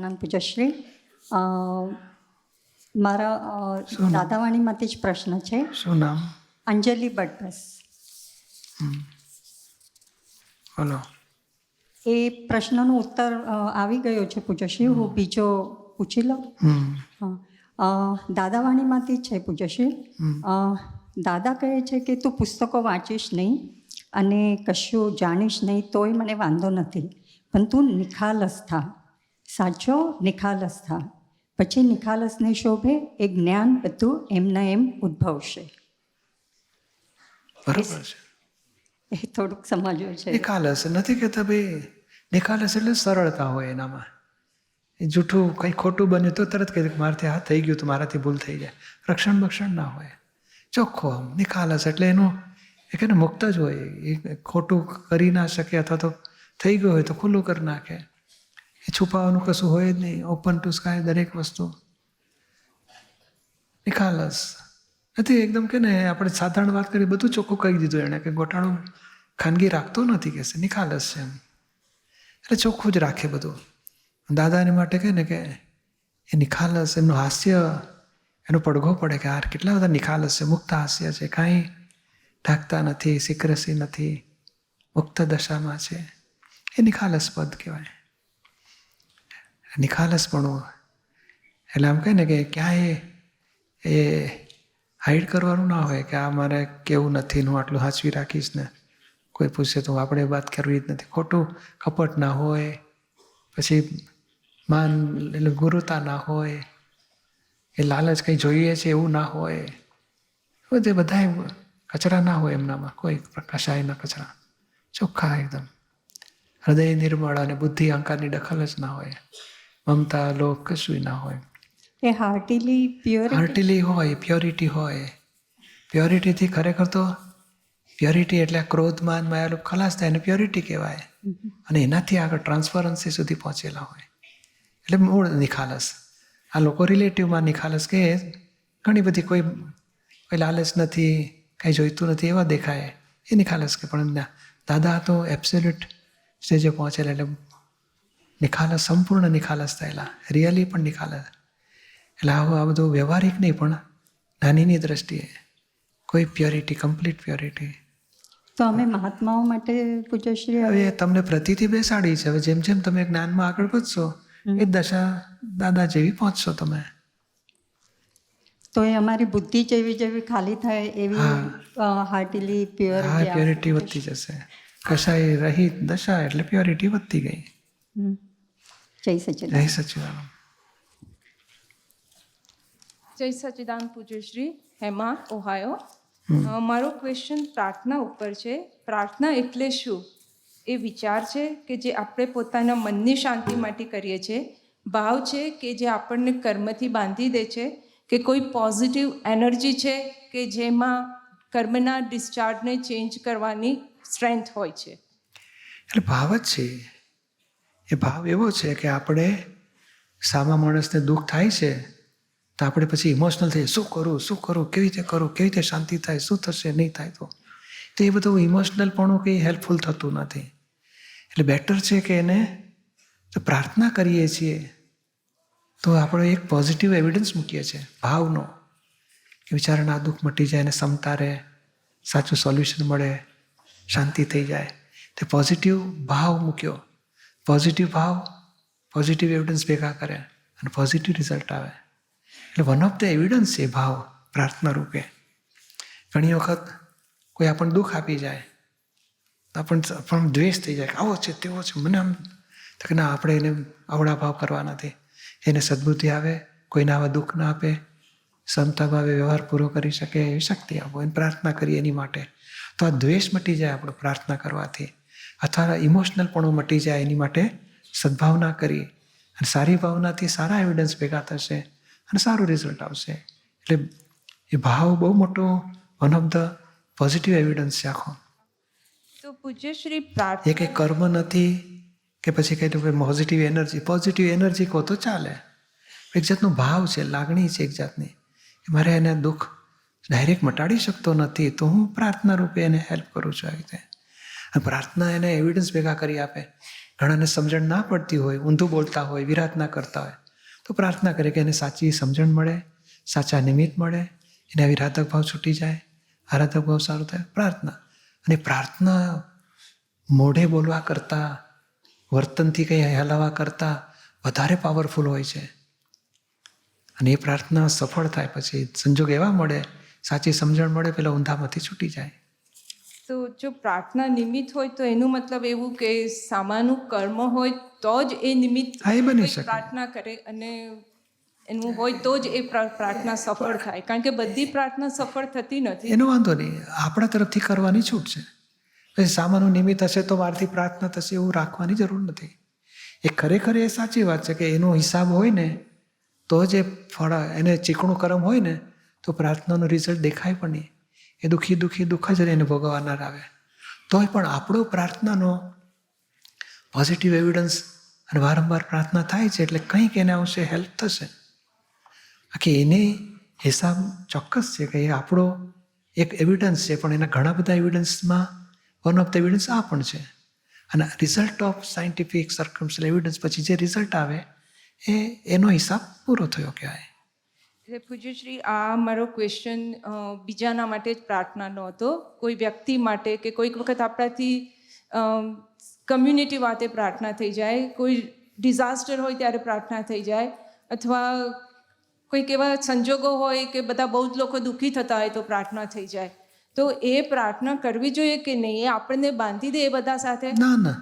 સચ્ચિદાનંદ પૂજ્યશ્રી. મારા દાદાવાણીમાંથી જ પ્રશ્ન છે. શું નામ? અંજલિ બટબસ. બોલો. એ પ્રશ્નનો ઉત્તર આવી ગયો છે પૂજ્યશ્રી. હું બીજો પૂછી લઉં. દાદાવાણીમાંથી જ છે પૂજ્યશ્રી. દાદા કહે છે કે તું પુસ્તકો વાંચીશ નહીં અને કશું જાણીશ નહીં તોય મને વાંધો નથી, પણ તું નિખાલસ થા, સાચો નિખાલસ થા. પછી નિખાલસને શોભે એ જ્ઞાન બધું એમના એમ ઉદ્ભવશે. બરાબર છે. એ થોડુંક સમજવું છે. નિખાલસ નથી કહેતા ભાઈ. નિખાલસ એટલે સરળતા હોય એનામાં. એ જૂઠું કંઈ ખોટું બન્યું તો તરત કહે મારાથી હા થઈ ગયું તો મારાથી ભૂલ થઈ જાય. રક્ષણ બક્ષણ ના હોય, ચોખ્ખો આમ નિખાલસ એટલે એનું એ કે મુક્ત જ હોય. એ ખોટું કરી ના શકે અથવા તો થઈ ગયું હોય તો ખુલ્લું કરી નાખે. એ છુપાવવાનું કશું હોય જ નહીં. ઓપન ટુ સ્કાય દરેક વસ્તુ. નિખાલસ નથી એકદમ કે ને આપણે સાધારણ વાત કરી બધું ચોખ્ખું કહી દીધું એણે કે ગોટાળું ખાનગી રાખતો નથી કે છે નિખાલસ છે એમ. એટલે ચોખ્ખું જ રાખે બધું. દાદાને માટે કહે ને કે એ નિખાલસ એમનું હાસ્ય એનો પડઘો પડે કે આ કેટલા બધા નિખાલસ છે, મુક્ત હાસ્ય છે, કાંઈ ઢાંકતા નથી, સિક્રેસી નથી, મુક્ત દશામાં છે. એ નિખાલસ પદ કહેવાય. નિખાલસપણું એટલે આમ કહે ને કે ક્યાંય એ હાઈડ કરવાનું ના હોય કે આ મારે કેવું નથી હું આટલું હાંચવી રાખીશ ને કોઈ પૂછે તો આપણે વાત કરવી જ નથી. ખોટું કપટ ના હોય, પછી માન એટલે ગુરુતા ના હોય, એ લાલચ કંઈ જોઈએ છે એવું ના હોય. બધે બધા કચરા ના હોય એમનામાં, કોઈ કશાયના કચરા. ચોખ્ખા એકદમ. હૃદય નિર્મળ અને બુદ્ધિ અહંકારની દખલ જ ના હોય. મમતા લોભ કશું ના હોય. એ હાર્ટીલી પ્યોર હાર્ટીલી હોય, પ્યોરિટી હોય. પ્યોરિટીથી ખરેખર તો પ્યોરિટી એટલે ક્રોધ માન માયા લોભ ખલાસ થાય એને પ્યોરિટી કહેવાય. અને એનાથી આગળ ટ્રાન્સફરન્સી સુધી પહોંચેલા હોય એટલે મૂળ નિખાલસ. આ લોકો રિલેટિવમાં નિખાલસ કે ઘણી બધી કોઈ લાલચ નથી, કાંઈ જોઈતું નથી એવા દેખાય એ નિખાલસ કે. પણ દાદા તો એબ્સોલ્યુટ સ્ટેજે પહોંચેલા એટલે નિખાલસ, સંપૂર્ણ નિખાલસ થયેલા, રિયલી પણ નિખાલસ. એટલે આ બધું વ્યવહારિક નહીં પણ નાનીની દ્રષ્ટિએ કોઈ પ્યોરિટી, કમ્પ્લીટ પ્યોરિટી. તો અમે મહાત્માઓ માટે પૂજ્યશ્રી હવે તમને પ્રતિથી બેસાડી છે. હવે જેમ જેમ તમે જ્ઞાનમાં આગળ વધશો એ દશા દાદા જેવી પહોંચશો તમે. તો એ અમારી બુદ્ધિ જેવી ખાલી થાય એવી હાર્ટીલી પ્યોર. હા, પ્યોરિટી વધતી જશે. કશાય રહિત દશા એટલે પ્યોરિટી વધતી ગઈ. જય સચ્ચિદાનંદ. જય સચ્ચિદાનંદ. જય સચ્ચિદાનંદ પૂજ્યશ્રી. હેમા, ઓહાયો. મારો ક્વેશ્ચન પ્રાર્થના ઉપર છે. પ્રાર્થના એટલે શું? એ વિચાર છે કે જે આપણે પોતાના મનની શાંતિ માટે કરીએ છીએ, ભાવ છે કે જે આપણને કર્મથી બાંધી દે છે, કે કોઈ પોઝિટિવ એનર્જી છે કે જેમાં કર્મના ડિસ્ચાર્જને ચેન્જ કરવાની સ્ટ્રેન્થ હોય છે? એટલે ભાવ જ છે. એ ભાવ એવો છે કે આપણે સામા માણસને દુઃખ થાય છે તો આપણે પછી ઇમોશનલ થઈએ, શું કરું, કેવી રીતે કરું, કેવી રીતે શાંતિ થાય, શું થશે, નહીં થાય તો એ બધું ઇમોશનલપણું કંઈ હેલ્પફુલ થતું નથી. એટલે બેટર છે કે એને જો પ્રાર્થના કરીએ છીએ તો આપણે એક પોઝિટિવ એવિડન્સ મૂકીએ છીએ ભાવનો કે બિચારાને આ દુઃખ મટી જાય, એને ક્ષમતા રહે, સાચું સોલ્યુશન મળે, શાંતિ થઈ જાય. તે પોઝિટિવ ભાવ મૂક્યો. પોઝિટિવ ભાવ પોઝિટિવ એવિડન્સ ભેગા કરે અને પોઝિટિવ રિઝલ્ટ આવે. એટલે વન ઓફ ધ એવિડન્સ છે ભાવ પ્રાર્થના રૂપે. ઘણી વખત કોઈ આપણને દુઃખ આપી જાય તો આપણને દ્વેષ થઈ જાય કે આવો છે તેવો છે, મને આમ તો કે ના, આપણે એને અવળા ભાવ કરવા નથી. એને સદબુદ્ધિ આવે, કોઈને આવા દુઃખ ના આપે, ક્ષમતા ભાવે વ્યવહાર પૂરો કરી શકે એવી શક્તિ આપો. એને પ્રાર્થના કરીએ એની માટે તો આ દ્વેષ મટી જાય આપણો પ્રાર્થના કરવાથી. અથવા ઇમોશનલપણું મટી જાય એની માટે સદભાવના કરી અને સારી ભાવનાથી સારા એવિડન્સ ભેગા થશે અને સારું રિઝલ્ટ આવશે. એટલે એ ભાવ બહુ મોટો one of the positive evidence છે આખો. તો પૂજ્યશ્રી, એ પ્રાર્થના કંઈ કર્મ નથી કે પછી કંઈ પોઝિટિવ એનર્જી. પોઝિટિવ એનર્જી કહો તો ચાલે. એક જાતનો ભાવ છે, લાગણી છે એક જાતની કે મારે એને દુઃખ ડાયરેક્ટ મટાડી શકતો નથી તો હું પ્રાર્થના રૂપે એને હેલ્પ કરું છું. આવી રીતે પ્રાર્થના એને એવિડન્સ ભેગા કરી આપે ઘણાને સમજણ ના પડતી હોય, ઊંધું બોલતા હોય, વિરાટ ના કરતા હોય, તો પ્રાર્થના કરે કે એને સાચી સમજણ મળે, સાચા નિમિત્ત મળે, એને આવી રાધક ભાવ છૂટી જાય, આરાધક ભાવ સારું થાય. પ્રાર્થના. અને પ્રાર્થના મોઢે બોલવા કરતાં, વર્તનથી કંઈ હલાવવા કરતાં વધારે પાવરફુલ હોય છે. અને એ પ્રાર્થના સફળ થાય પછી સંજોગ એવા મળે, સાચી સમજણ મળે, પેલા ઊંધામાંથી છૂટી જાય. તો જો પ્રાર્થના નિમિત્ત હોય તો એનું મતલબ એવું કે સામાનું કર્મ હોય તો જ એ નિમિત્ત હા, એ બની કોઈ શકે. પ્રાર્થના કરે અને એનું હોય તો જ એ પ્રાર્થના સફળ થાય, કારણ કે બધી પ્રાર્થના સફળ થતી નથી. એનો વાંધો નહીં, આપણા તરફથી કરવાની છૂટ છે. પછી સામાનું નિમિત્ત હશે તો મારથી પ્રાર્થના થશે એવું રાખવાની જરૂર નથી. એ ખરેખર એ સાચી વાત છે કે એનો હિસાબ હોય ને તો જ એ ફળ, એને ચીકણું કર્મ હોય ને તો પ્રાર્થનાનું રિઝલ્ટ દેખાય પણ નહીં. એ દુઃખી દુઃખ જ એને ભોગવનાર આવે. તોય પણ આપણો પ્રાર્થનાનો પોઝિટિવ એવિડન્સ અને વારંવાર પ્રાર્થના થાય છે એટલે કંઈક એને અંશે હેલ્પ થશે. આખી એને હિસાબ ચોક્કસ છે કે એ આપણો એક એવિડન્સ છે, પણ એના ઘણા બધા એવિડન્સમાં વન ઓફ ધ એવિડન્સ આ પણ છે. અને result of scientific circumstantial evidence પછી જે રિઝલ્ટ આવે એનો હિસાબ પૂરો થયો કહેવાય. એટલે પૂજ્યશ્રી, આ મારો ક્વેશ્ચન બીજાના માટે જ પ્રાર્થનાનો હતો, કોઈ વ્યક્તિ માટે કે કોઈક વખત આપણાથી કમ્યુનિટી વાતે પ્રાર્થના થઈ જાય, કોઈ ડિઝાસ્ટર હોય ત્યારે પ્રાર્થના થઈ જાય, અથવા કોઈક એવા સંજોગો હોય કે બધા બહુ જ લોકો દુઃખી થતા હોય તો પ્રાર્થના થઈ જાય. તો એ પ્રાર્થના કરવી જોઈએ કે નહીં? એ આપણને બાંધી દે એ બધા સાથે? ના,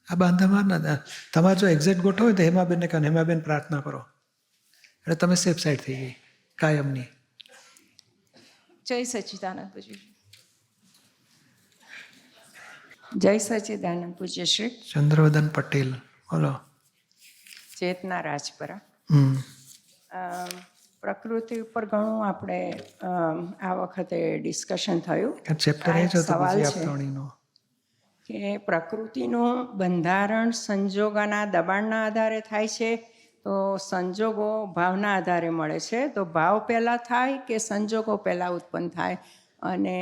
આ બાંધામાં ના. તમારે જો એક્ઝેક્ટ ગોઠો હોય તો હેમાબેનને કહો, હેમાબેન પ્રાર્થના કરો, એટલે તમે સેફ સાઈડ થઈ ગઈ કાયમની. જય સચ્ચિદાનંદ પૂજ્યશ્રી. જય સચ્ચિદાનંદ પૂજ્યશ્રી. ચંદ્રવદન પટેલ, બોલો. ચેતના રાજપરા. હમ. પ્રકૃતિ ઉપર ઘણું આપણે આ વખતે ડિસ્કશન થયું. ચેપ્ટર એ જ હતો સવાલ બીજી છે આપતવાણીનો. કે પ્રકૃતિનું બંધારણ સંજોગોના દબાણના આધારે થાય છે, તો સંજોગો ભાવના આધારે મળે છે, તો ભાવ પહેલાં થાય કે સંજોગો પહેલાં ઉત્પન્ન થાય અને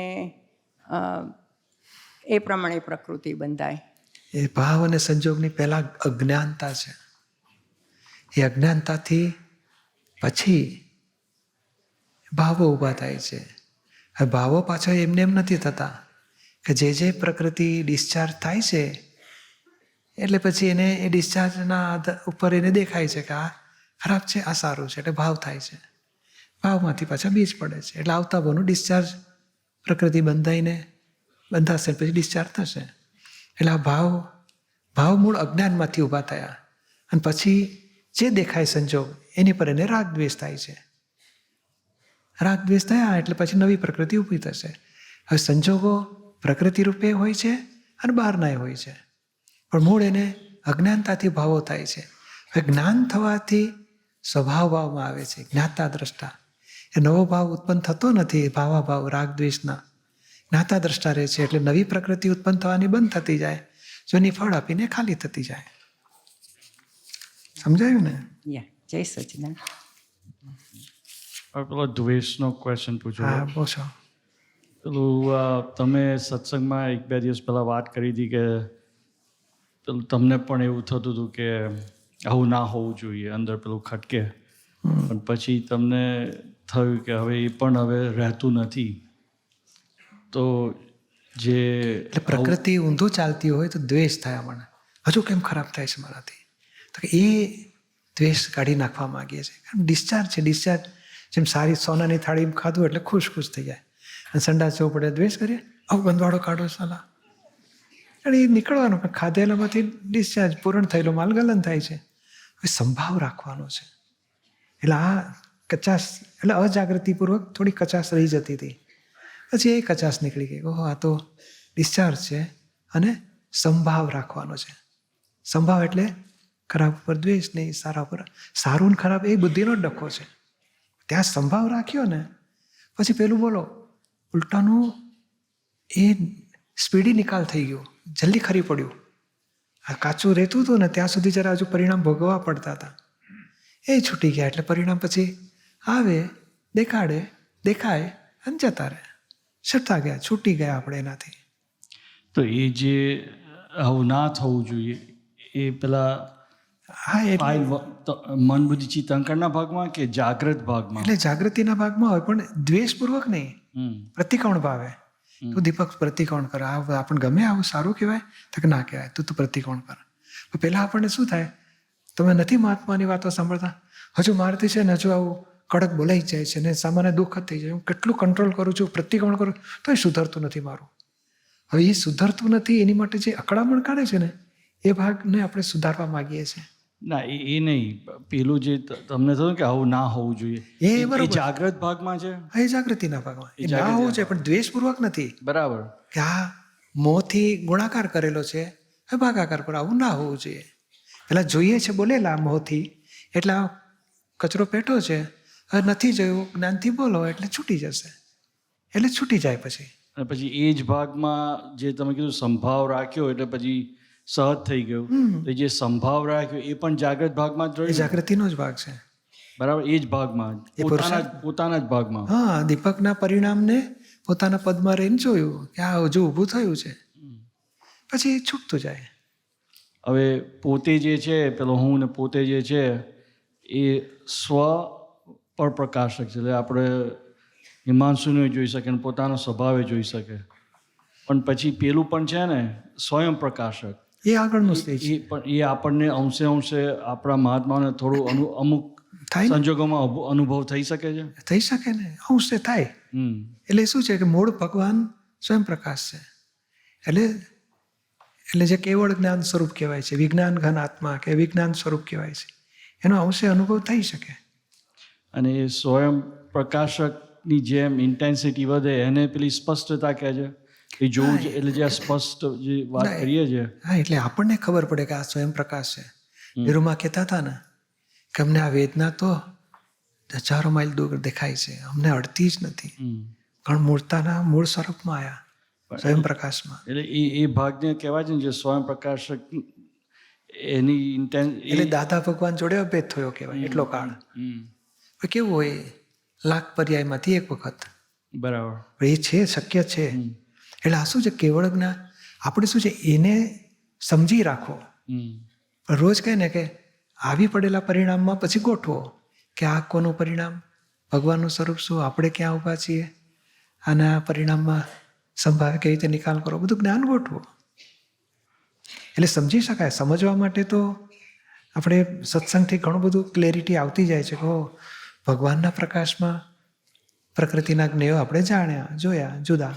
એ પ્રમાણે પ્રકૃતિ બંધાય? એ ભાવ અને સંજોગની પહેલા અજ્ઞાનતા છે. એ અજ્ઞાનતાથી પછી ભાવો ઊભા થાય છે. હવે ભાવો પાછા એમને એમ નથી થતા કે જે પ્રકૃતિ ડિસ્ચાર્જ થાય છે એટલે પછી એને એ ડિસ્ચાર્જના ઉપર એને દેખાય છે કે આ ખરાબ છે, આ સારું છે, એટલે ભાવ થાય છે. ભાવમાંથી પાછા બીજ પડે છે, એટલે આવતા ભાવનું ડિસ્ચાર્જ પ્રકૃતિ બંધાશે પછી ડિસ્ચાર્જ થશે. એટલે આ ભાવ મૂળ અજ્ઞાનમાંથી ઊભા થયા અને પછી જે દેખાય સંજોગ એની પર એને રાગ દ્વેષ થાય છે. રાગ દ્વેષ થયા એટલે પછી નવી પ્રકૃતિ ઊભી થશે. હવે સંજોગો પ્રકૃતિ રૂપે હોય છે અને બહારનાય હોય છે, પણ મૂળ એને અજ્ઞાનતાથી ભાવો થાય છે. હવે જ્ઞાન થવાથી સ્વભાવ ભાવમાં આવે છે, જ્ઞાતા દ્રષ્ટા. એ નવો ભાવ ઉત્પન્ન થતો નથી, ભાવાભાવ રાગ દ્વેષના જ્ઞાતા દ્રષ્ટા રહે છે, એટલે નવી પ્રકૃતિ ઉત્પન્ન થવાની બંધ થતી જાય, જૂની ફળ આપીને ખાલી થતી જાય. સમજાયું ને? જય સચ્ચિદાનંદ. પેલો દ્વેષનો ક્વેશ્ચન પૂછો. હા, પૂછો. પેલું તમે સત્સંગમાં 1-2 દિવસ પહેલાં વાત કરી હતી કે પેલું તમને પણ એવું થતું હતું કે આવું ના હોવું જોઈએ, અંદર પેલું ખટકે, પણ પછી તમને થયું કે હવે એ પણ હવે રહેતું નથી. તો જે એટલે પ્રકૃતિ ઊંધું ચાલતી હોય તો દ્વેષ થાય મને, હજુ કેમ ખરાબ થાય છે મારાથી, તો એ દ્વેષ કાઢી નાખવા માગીએ છીએ. ડિસ્ચાર્જ છે, ડિસ્ચાર્જ. જેમ સારી સોનાની થાળીમાં ખાધું એટલે ખુશ થઈ જાય, અને સંડાસ જવું પડે દ્વેષ કરીએ, આવું ગંદવાડો કાઢો સાલા, અને એ નીકળવાનું. પણ ખાધેલામાંથી ડિસ્ચાર્જ પૂરણ થયેલો માલ ગલન થાય છે. હવે સંભાવ રાખવાનો છે. એટલે આ કચાશ, એટલે અજાગૃતિપૂર્વક થોડી કચાશ રહી જતી હતી, પછી એ કચાશ નીકળી ગઈ. ઓહો, આ તો ડિસ્ચાર્જ છે. અને સંભાવ રાખવાનો છે. સંભાવ એટલે ખરાબ ઉપર દ્વેષ નહીં, સારા ઉપર. સારું ને ખરાબ એ બુદ્ધિનો જ ડખો છે. ત્યાં સંભાવ રાખ્યો ને પછી પેલું બોલો ઉલટાનું એ સ્પીડી નિકાલ થઈ ગયો, જલ્દી ખરી પડ્યું. આ કાચું રહેતું હતું ને ત્યાં સુધી જરા હજુ પરિણામ ભોગવવા પડતા હતા, એ છૂટી ગયા. એટલે પરિણામ પછી આવે, દેખાય અને જતા રહે. છૂટા ગયા, છૂટી ગયા આપણે એનાથી. તો એ જે આવું ના થવું જોઈએ એ પેલા હા એટલે મન બુદ્ધિ ચિત્ત અહંકારના ભાગમાં કે જાગ્રત ભાગમાં? એટલે જાગૃતિના ભાગમાં હોય પણ દ્વેષપૂર્વક નહીં, પ્રતિકોણ ભાવે. તું દીપક પ્રતિકોણ કર, આ આપણને ગમે, આવું સારું કહેવાય તો કે ના કહેવાય, તું પ્રતિકોણ કર. પણ પહેલાં આપણને શું થાય, તમે નથી મહાત્માની વાતો સાંભળતા, હજુ મારતી છે ને હજુ આવું કડક બોલાઈ જાય છે ને સામાન્ય દુઃખ જ થઈ જાય, હું કેટલું કંટ્રોલ કરું છું, પ્રતિકોણ કરું તો એ સુધરતું નથી મારું. હવે એ સુધરતું નથી એની માટે જે અકળામણ કાઢે છે ને એ ભાગને આપણે સુધારવા માગીએ છીએ. ના એ નહીં, પેલું જે તમને થયું કે આવું ના હોવું જોઈએ, એ બરાબર. જાગ્રત ભાગમાં છે. હા, એ જાગૃતિના ભાગમાં એ ના હોવું છે, પણ દ્વેષપૂર્વક નથી. બરાબર. કે આ મોંથી ગુણાકાર કરેલો છે, હવે ભાગાકાર પર આવું ના હોવું જોઈએ. પેલા જોઈએ છે બોલેલા મોંથી, એટલે આ કચરો પેટો છે, હવે નથી જોયું જ્ઞાનથી બોલો એટલે છૂટી જશે, એટલે છૂટી જાય પછી. અને પછી એ જ ભાગમાં જે તમે કીધું સંભાવ રાખ્યો એટલે પછી સહજ થઈ ગયું, તો જે સંભાવ રાખ્યો એ પણ જાગ્રત ભાગમાં જ એ રહ્યું. જાગૃતિનો જ ભાગ છે. બરાબર, એ જ ભાગમાં, પોતાના જ ભાગમાં. હા, દીપકના પરિણામને પોતાના પદમાં રહીને જોયું કે આ હજુ ઊભું થયું છે, પછી છૂટતું જાય. હવે પોતે જે છે પેલો હું ને પોતે જે છે એ સ્વ પર પ્રકાશક છે, એટલે આપણે હિમાંશુને જોઈ શકે ને પોતાનો સ્વભાવે જોઈ શકે, પણ પછી પેલું પણ છે ને સ્વયં પ્રકાશક, એ આગળનું સ્ટેજ એ પણ એ આપણને અંશે આપણા મહાત્માઓને થોડું અમુક થાય ને? સંજોગોમાં અનુભવ થઈ શકે છે. થઈ શકે ને, અંશે થાય. એટલે શું છે કે મૂળ ભગવાન સ્વયં પ્રકાશ છે, એટલે જે કેવળ જ્ઞાન સ્વરૂપ કહેવાય છે, વિજ્ઞાન ઘન આત્મા કે વિજ્ઞાન સ્વરૂપ કહેવાય છે, એનો અંશે અનુભવ થઈ શકે. અને એ સ્વયં પ્રકાશકની જેમ ઇન્ટેન્સિટી વધે એને પેલી સ્પષ્ટતા કહે છે, એ જોવું છે. એટલે જે સ્પષ્ટ જે વાત કરીએ છીએ, હા, એટલે આપણને ખબર પડે કે આ સ્વયં પ્રકાશ છે. નિરૂમા કહેતા હતા ને કે અમને આ વેદના તો હજારો માઇલ દૂર દેખાય છે, અમને અડતી જ નથી, પણ મૂળતાના મૂળ સ્વરૂપમાં આવ્યા, સ્વયં પ્રકાશમાં. એટલે એ ભાગને કહેવાય છે ને જે સ્વયં પ્રકાશક, એની એટલે દાદા ભગવાન જોડે અભેદ થયો કહેવાય એટલો કાળ. કેવું હોય, લાખ પર્યાયમાંથી એક વખત. બરાબર, એ છે, શક્ય છે. એટલે આ શું છે, કેવળ જ્ઞાન આપણે શું છે એને સમજી રાખો. પણ રોજ કહે ને કે આવી પડેલા પરિણામમાં પછી ગોઠવો કે આ કોનું પરિણામ, ભગવાનનું સ્વરૂપ શું, આપણે ક્યાં ઊભા છીએ, અને આ પરિણામમાં સંભાવે કેવી રીતે નિકાલ કરો, બધું જ્ઞાન ગોઠવો. એટલે સમજી શકાય. સમજવા માટે તો આપણે સત્સંગથી ઘણું બધું ક્લેરિટી આવતી જાય છે કે ભગવાનના પ્રકાશમાં પ્રકૃતિના જ્ઞેયો આપણે જાણ્યા, જોયા, જુદા.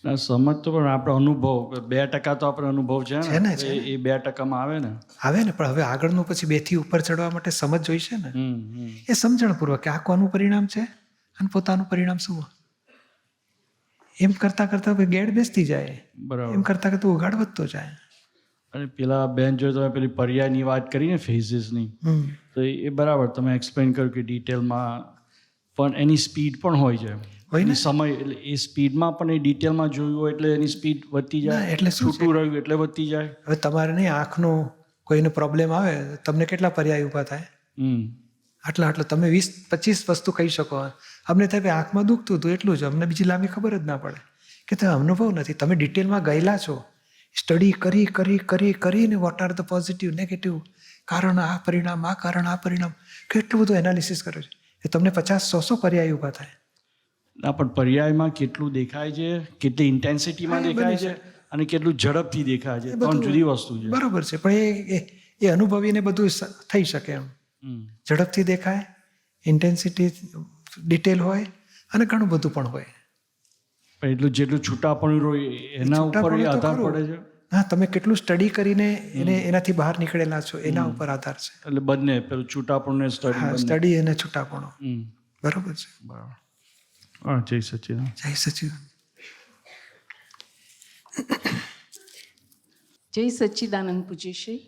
સમજ તો પણ આપણો અનુભવ 2% તો આપણો અનુભવ છે ને, છે એ 2%માં આવે ને. આવે ને, પણ હવે આગળનું પછી 2 થી ઉપર ચડવા માટે સમજ જોઈશે ને. એ સમજણપૂર્વક કે આ કોનું પરિણામ છે અને પોતાનું પરિણામ શું, એમ કરતા કરતા ગેડ બેસતી જાય. બરાબર. એમ કરતા કરતા ઉગાડ વધતો જાય. અને પેલા બેન જો તમે પેલી પર્યાયની વાત કરી ને ફેઝિસની, તો એ બરાબર તમે એક્સપ્લેન કર્યું કે ડિટેલમાં, પણ એની સ્પીડ પણ હોય છે, એની સમય, એટલે એ સ્પીડમાં પણ એ ડિટેલમાં જોયું હોય એટલે એની સ્પીડ વધતી જાય, એટલે છૂટું રહ્યું એટલે વધતી જાય. હવે તમારે નહીં, આંખનો કોઈને પ્રોબ્લેમ આવે, તમને કેટલા પર્યાય ઊભા થાય, આટલા તમે 20-25 વસ્તુ કહી શકો. અમને થાય કે આંખમાં દુખતું હતું એટલું જ, અમને બીજી લાંબી ખબર જ ના પડે કે તમે અનુભવ નથી, તમે ડિટેલમાં ગયેલા છો, સ્ટડી કરી કરી કરી કરીને what are the positive negative, કારણ આ પરિણામ, આ કારણ આ પરિણામ, કેટલું બધું એનાલિસિસ કરે છે, એ તમને 50-100 પર્યાય ઊભા થાય. ના, પણ પર્યાયમાં કેટલું દેખાય છે, કેટલી ઇન્ટેન્સિટીમાં દેખાય છે અને કેટલું ઝડપથી દેખાય છે, ત્રણ જુદી વસ્તુ છે. બરોબર છે, પણ એ અનુભવીને બધું થઈ શકે એમ. ઝડપથી દેખાય, ઇન્ટેન્સિટી ડિટેલ હોય અને ઘણું બધું પણ હોય. પણ એટલું જેટલું છૂટાપણું હોય એના ઉપર એ આધાર પડે છે. હા, તમે કેટલું સ્ટડી કરીને એનાથી બહાર નીકળેલા છો એના ઉપર આધાર છે. એટલે બંને પેલું છૂટાપણું ને સ્ટડી અને છૂટાપણો. બરોબર છે. બરાબર. હા, જય સચ્ચિદાનંદ. જય સચ્ચિદાનંદ. જય સચ્ચિદાનંદ પૂજ્યશ્રી.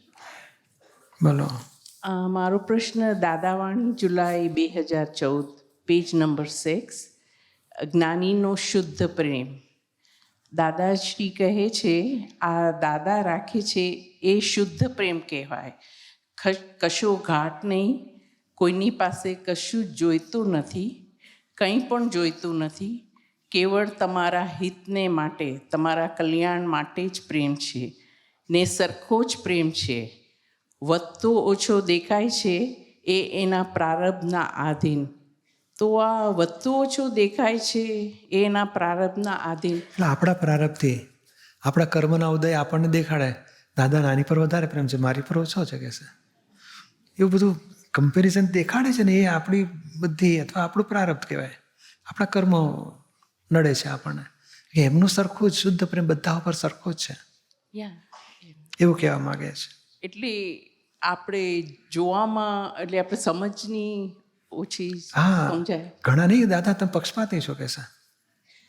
બોલો. મારો પ્રશ્ન દાદાવાણી જુલાઈ 2014, પેજ નંબર 6, જ્ઞાનીનો શુદ્ધ પ્રેમ. દાદાશ્રી કહે છે આ દાદા રાખે છે એ શુદ્ધ પ્રેમ કહેવાય. કશો ઘાટ નહીં, કોઈની પાસે કશું જોઈતું નથી, કંઈ પણ જોઈતું નથી, કેવળ તમારા હિતને માટે, તમારા કલ્યાણ માટે જ પ્રેમ છે ને સરખો જ પ્રેમ છે. વધતો ઓછો દેખાય છે એ એના પ્રારબ્ધના આધીન. તો આ વધતો ઓછો દેખાય છે એ એના પ્રારબ્ધના આધીન. એટલે આપણા પ્રારબ્ધથી આપણા કર્મના ઉદય આપણને દેખાડે, દાદા નાની પર વધારે પ્રેમ છે, મારી પર ઓછો છે કે છે, એવું બધું કમ્પેરિઝન દેખાડે છે ને, એ આપણી બુદ્ધિ અથવા આપણું પ્રારબ્ધ કહેવાય. આપણા કર્મો નડે છે આપણને, કે એમનું સરખું જ શુદ્ધ પ્રેમ બધા ઉપર સરખો જ છે, એવું કહેવા માગે છે. એટલે આપણે જોવામાં, એટલે આપણે સમજની ઓછી હા, સમજાય. ઘણા નહીં, દાદા તમે પક્ષપાતી છો કે છે,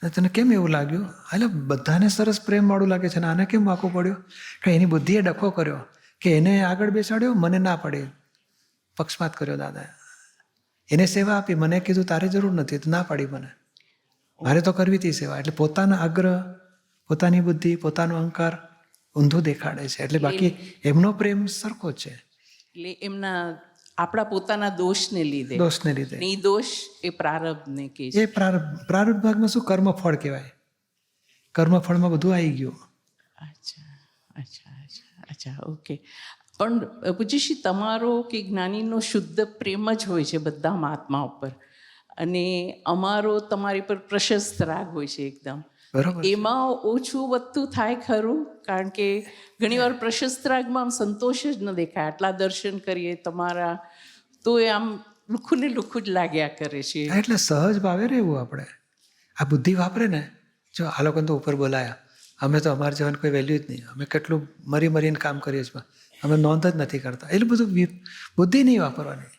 તને કેમ એવું લાગ્યું? એટલે બધાને સરસ પ્રેમ વાળું લાગે છે ને આને કેમ વાંકું પડ્યો? કે એની બુદ્ધિએ ડખો કર્યો, કે એને આગળ બેસાડ્યો, મને ના પડી, પક્ષપાત કર્યો દાદાએ. એને સેવા આપી, મને કીધું તારે જરૂર નથી, તો ના પાડી મને, મારે તો કરવી હતી સેવા. એટલે પોતાના આગ્રહ, પોતાની બુદ્ધિ, પોતાનો અહંકાર ઊંધું દેખાડે છે. એટલે બાકી એમનો પ્રેમ સરખો જ છે. એટલે એમના આપણા પોતાના દોષને લીધે, દોષને લીધે. એ દોષ એ પ્રારબ્ધને કે છે. એ પ્રારબ્ધ ભાગમાં શું કર્મફળ કહેવાય, કર્મફળમાં બધું આવી ગયું. અચ્છા, ઓકે. પણ પૂજ્યશ્રી, તમારો કે જ્ઞાનીનો શુદ્ધ પ્રેમ જ હોય છે બધા મહાત્મા ઉપર, અને અમારો તમારી પર પ્રશસ્ત રાગ હોય છે એકદમ. બરાબર. એમાં ઓછું વધતું થાય ખરું? કારણ કે ઘણીવાર પ્રશસ્ત રાગમાં આમ સંતોષ જ ન દેખાય. આટલા દર્શન કરીએ તમારા તો એ આમ લુખું ને લુખું જ લાગ્યા કરે છે. એટલે સહજ ભાવે રહેવું. આપણે આ બુદ્ધિ વાપરે ને, જો આ લોકોને તો ઉપર બોલાયા, અમે તો અમારા જીવન કોઈ વેલ્યુ જ નહીં, અમે કેટલું મરીને કામ કરીએ છીએ, અમે નોંધ જ નથી કરતા. એટલે બધું બુદ્ધિ નહીં વાપરવાની.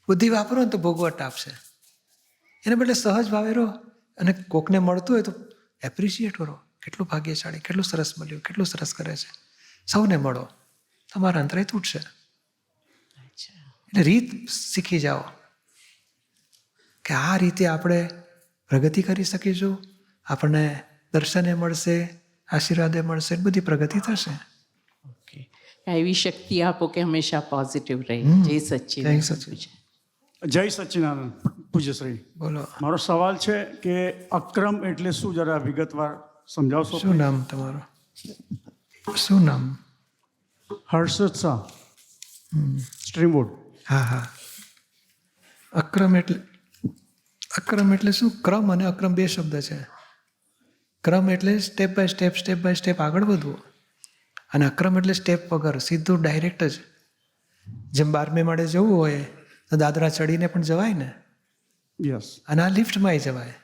બુદ્ધિ વાપરો ને તો ભોગવટ આપશે. એને બદલે સહજ ભાવે રહો, અને કોકને મળતું હોય તો એપ્રિશિએટ કરો, કેટલું ભાગ્યશાળી, કેટલું સરસ મળ્યું, કેટલું સરસ કરે છે. સૌને મળો, તમારા અંતરાય તૂટશે. એટલે રીત શીખી જાઓ કે આ રીતે આપણે પ્રગતિ કરી શકીશું, આપણને દર્શને મળશે, આશીર્વાદે મળશે, બધી પ્રગતિ થશે. ઓકે, એવી શક્તિ આપો કે હંમેશા પોઝિટિવ રહે. જય સચ્ચિદાનંદ. જય સચ્ચિદાનંદ. જય સચ્ચિદાનંદ પૂજ્યશ્રી. બોલો. મારો સવાલ છે કે અક્રમ એટલે શું, જરા વિગતવાર સમજાવશો? શું નામ તમારું? શું નામ? હર્ષદ શાહ, સ્ટ્રીમવુડ. હા. અક્રમ એટલે શું? ક્રમ અને અક્રમ બે શબ્દ છે. ક્રમ એટલે સ્ટેપ બાય સ્ટેપ આગળ વધવું, અને અક્રમ એટલે સ્ટેપ વગર સીધું ડાયરેક્ટ જ. જેમ 12મે માળે જવું હોય તો દાદરા ચડીને પણ જવાય ને, યસ. અને આ લિફ્ટમાંય જવાય.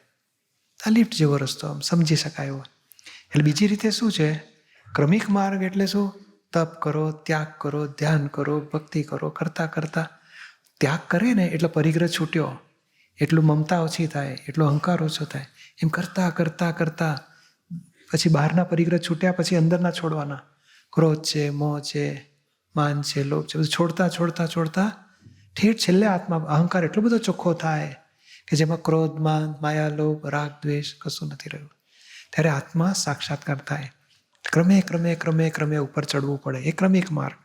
આ લિફ્ટ જેવો રસ્તો આમ સમજી શકાય એવો. એટલે બીજી રીતે શું છે, ક્રમિક માર્ગ એટલે શું? તપ કરો, ત્યાગ કરો, ધ્યાન કરો, ભક્તિ કરો, કરતાં કરતાં ત્યાગ કરે ને એટલે પરિગ્રહ છૂટ્યો, એટલું મમતા ઓછી થાય, એટલો અહંકાર ઓછો થાય. એમ કરતાં પછી બહારના પરિગ્રહ છૂટ્યા પછી અંદરના છોડવાના. ક્રોધ છે, મોહ છે, માન છે, લોભ છે, બધું છોડતા ઠેઠ છેલ્લે આત્મા અહંકાર એટલો બધો ચોખ્ખો થાય કે જેમાં ક્રોધ, માન, માયા, લોભ, રાગ, દ્વેષ કશું નથી રહ્યું. ત્યારે આત્મા સાક્ષાત્કાર થાય. ક્રમે ઉપર ચડવું પડે. એ ક્રમિક માર્ગ.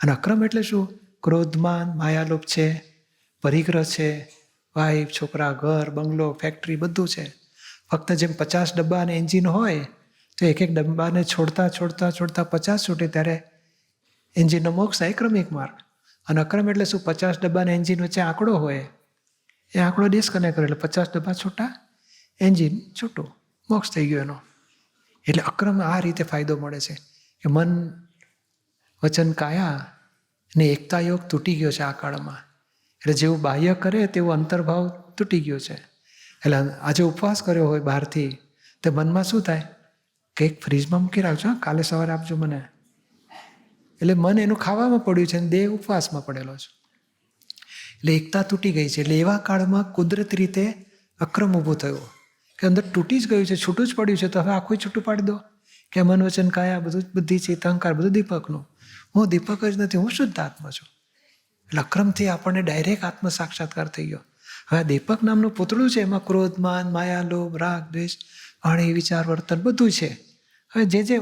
અને અક્રમ એટલે શું? ક્રોધ, માન, માયા, લોભ છે, પરિગ્રહ છે, વાઈફ, છોકરા, ઘર, બંગલો, ફેક્ટરી બધું છે. ફક્ત જેમ 50 ડબ્બા અને એન્જિન હોય તો એક ડબ્બાને છોડતા 50 છૂટે ત્યારે એન્જિનનો મોક્ષ થાય. ક્રમિક માર્ગ. અને અક્રમ એટલે શું? 50 ડબ્બાને એન્જિન વચ્ચે આંકડો હોય, એ આંકડો ડિસ્કનેક્ટ કરે એટલે 50 ડબ્બા છૂટા, એન્જિન છૂટું, મોક્ષ થઈ ગયો એનો. એટલે અક્રમ આ રીતે ફાયદો મળે છે કે મન, વચન, કાયા ને એકતા યોગ તૂટી ગયો છે આ કાળમાં. એટલે જેવું બાહ્ય કરે તેવું અંતર્ભાવ તૂટી ગયો છે. એટલે આજે ઉપવાસ કર્યો હોય બહારથી તો મનમાં શું થાય કે એક ફ્રીજમાં મૂકી રાખજો, કાલે સવારે આપજો મને. એટલે મન એનું ખાવામાં પડ્યું છે અને દેહ ઉપવાસમાં પડેલો છે. એટલે એકતા તૂટી ગઈ છે. એટલે એવા કાળમાં કુદરતી રીતે અક્રમ ઊભું થયું કે અંદર તૂટી જ ગયું છે, છૂટું જ પડ્યું છે. તો હવે આખું છૂટું પાડી દો કે મન, વચન, કાયા બધું, બુદ્ધિ, ચિત્ત, અહંકાર બધું દીપકનું. હું દીપક જ નથી, હું શુદ્ધ આત્મા છું. એટલે અક્રમથી આપણને ડાયરેક્ટ આત્મ સાક્ષાત્કાર થઈ ગયો. હવે આ દીપક નામનું પૂતળું છે, એમાં ક્રોધ, માન, માયા, લોભ, રાગ, દ્વેષ, વાણી, વિચાર, વર્તન બધું છે. હવે જે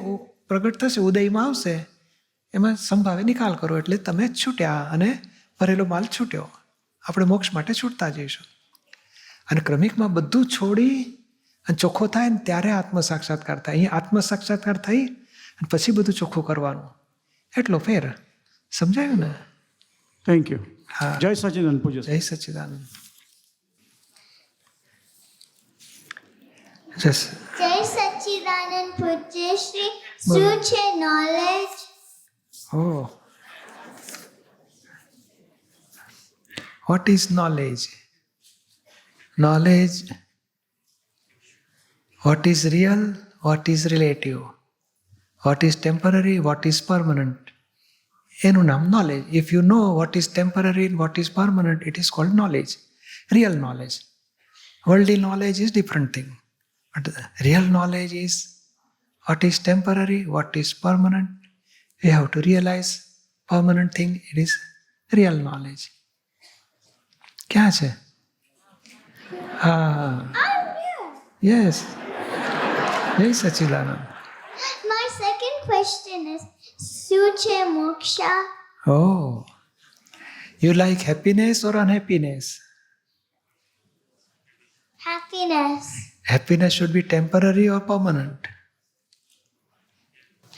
પ્રગટ થશે, ઉદયમાં આવશે, એમાં સંભાવે નિકાલ કરો એટલે તમે છૂટ્યા અને ભરેલો માલ છૂટ્યો. આપણે મોક્ષ માટે છૂટતા જઈશું. અને ક્રમિકમાં બધું છોડી અને ચોખ્ખો થાય ને ત્યારે આત્મ સાક્ષાત્કાર થાય. અહીંયા આત્મ સાક્ષાત્કાર થઈ અને પછી બધું ચોખ્ખું કરવાનું, એટલો ફેર. સમજાયું ને? Thank you. હા. જય સચિદાનંદ પૂજ્ય જય સચ્ચિદાનંદ. જસ જય સચ્ચિદાનંદ પૂજ્ય શ્રી. શું છે knowledge? Oh. What is knowledge? Knowledge, what is real, what is relative, what is temporary, what is permanent. એનું નામ knowledge. If you know what is temporary and what is permanent, it is called knowledge. Real knowledge. Worldly knowledge is different thing. But the real knowledge is what is temporary, what is permanent. We have to realize permanent thing, it is real knowledge. ક્યાં છે? હા. Yes. જય સચ્ચિદાનંદ. My second question is શું છે Moksha? Oh. You like happiness or unhappiness? Happiness. Happiness should be temporary or permanent?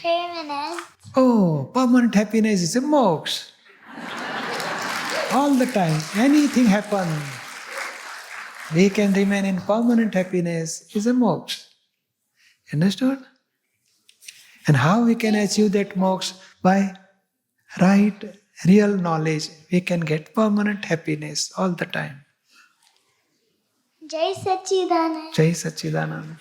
Permanent. Oh, permanent happiness is a moksha. All the time, anything happen, we can remain in permanent happiness is a moksha. Understood? And how we can achieve that moksha? By right, real knowledge, we can get permanent happiness all the time. જય સચ્ચિદાનંદ. Jai Satchidanand.